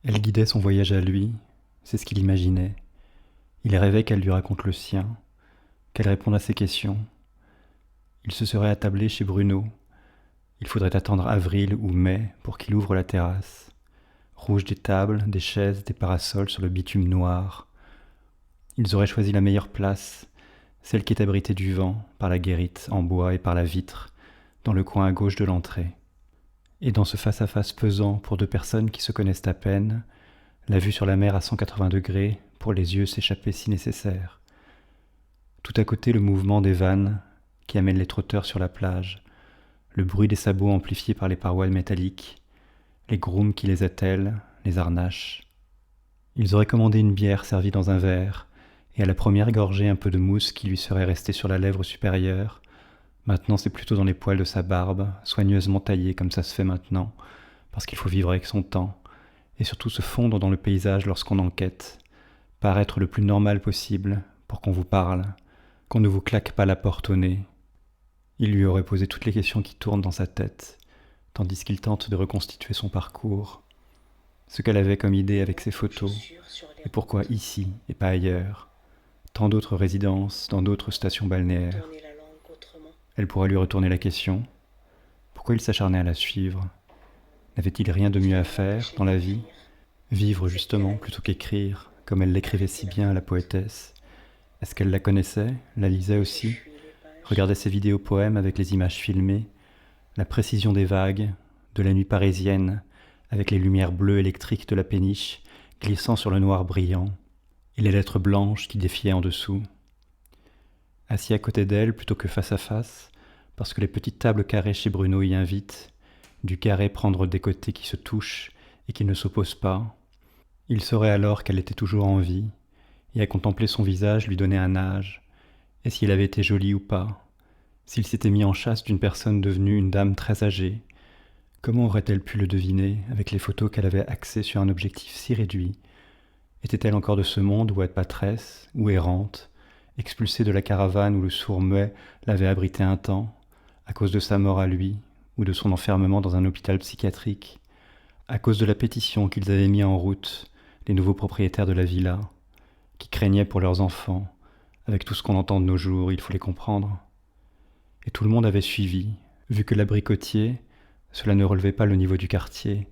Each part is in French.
Elle guidait son voyage à lui, c'est ce qu'il imaginait. Il rêvait qu'elle lui raconte le sien, qu'elle réponde à ses questions. Il se serait attablé chez Bruno. Il faudrait attendre avril ou mai pour qu'il ouvre la terrasse. Rouge des tables, des chaises, des parasols sur le bitume noir. Ils auraient choisi la meilleure place, celle qui est abritée du vent, par la guérite en bois et par la vitre, dans le coin à gauche de l'entrée. Et dans ce face-à-face pesant pour deux personnes qui se connaissent à peine, la vue sur la mer à 180 degrés, pour les yeux s'échapper si nécessaire. Tout à côté, le mouvement des vannes qui amènent les trotteurs sur la plage, le bruit des sabots amplifié par les parois métalliques, les grooms qui les attellent, les harnachent. Ils auraient commandé une bière servie dans un verre, et à la première gorgée un peu de mousse qui lui serait restée sur la lèvre supérieure. Maintenant c'est plutôt dans les poils de sa barbe, soigneusement taillée comme ça se fait maintenant, parce qu'il faut vivre avec son temps, et surtout se fondre dans le paysage lorsqu'on enquête, paraître le plus normal possible pour qu'on vous parle, qu'on ne vous claque pas la porte au nez. Il lui aurait posé toutes les questions qui tournent dans sa tête, tandis qu'il tente de reconstituer son parcours, ce qu'elle avait comme idée avec ses photos, et pourquoi ici et pas ailleurs, tant d'autres résidences dans d'autres stations balnéaires. Elle pourra lui retourner la question. Pourquoi il s'acharnait à la suivre? N'avait-il rien de mieux à faire dans la vie? Vivre justement plutôt qu'écrire, comme elle l'écrivait si bien à la poétesse. Est-ce qu'elle la connaissait, la lisait aussi, regardait ses vidéos poèmes avec les images filmées, la précision des vagues, de la nuit parisienne, avec les lumières bleues électriques de la péniche glissant sur le noir brillant, et les lettres blanches qui défiaient en dessous. Assis à côté d'elle plutôt que face à face, parce que les petites tables carrées chez Bruno y invitent, du carré prendre des côtés qui se touchent et qui ne s'opposent pas. Il saurait alors qu'elle était toujours en vie, et à contempler son visage lui donnait un âge, et s'il avait été joli ou pas, s'il s'était mis en chasse d'une personne devenue une dame très âgée. Comment aurait-elle pu le deviner avec les photos qu'elle avait axées sur un objectif si réduit? Était-elle encore de ce monde ou patresse, ou errante, expulsée de la caravane où le sourd muet l'avait abritée un temps, à cause de sa mort à lui, ou de son enfermement dans un hôpital psychiatrique, à cause de la pétition qu'ils avaient mis en route, les nouveaux propriétaires de la villa, qui craignaient pour leurs enfants, avec tout ce qu'on entend de nos jours, il faut les comprendre. Et tout le monde avait suivi, vu que l'abricotier, cela ne relevait pas le niveau du quartier,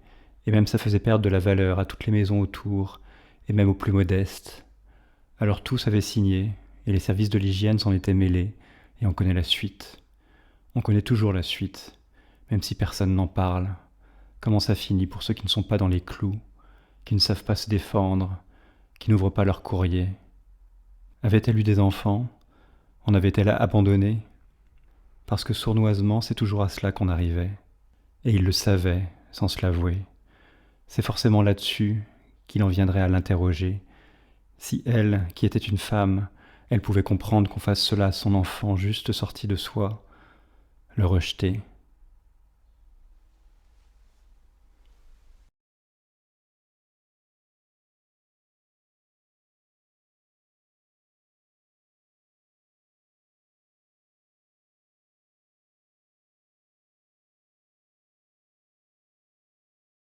et même ça faisait perdre de la valeur à toutes les maisons autour, et même aux plus modestes. Alors tous avaient signé, et les services de l'hygiène s'en étaient mêlés, et on connaît la suite. On connaît toujours la suite, même si personne n'en parle. Comment ça finit pour ceux qui ne sont pas dans les clous, qui ne savent pas se défendre, qui n'ouvrent pas leur courrier. Avait-elle eu des enfants? En avait-elle abandonné? Parce que sournoisement, c'est toujours à cela qu'on arrivait. Et il le savait, sans se l'avouer. C'est forcément là-dessus qu'il en viendrait à l'interroger. Si elle, qui était une femme, elle pouvait comprendre qu'on fasse cela à son enfant juste sorti de soi, le rejeter,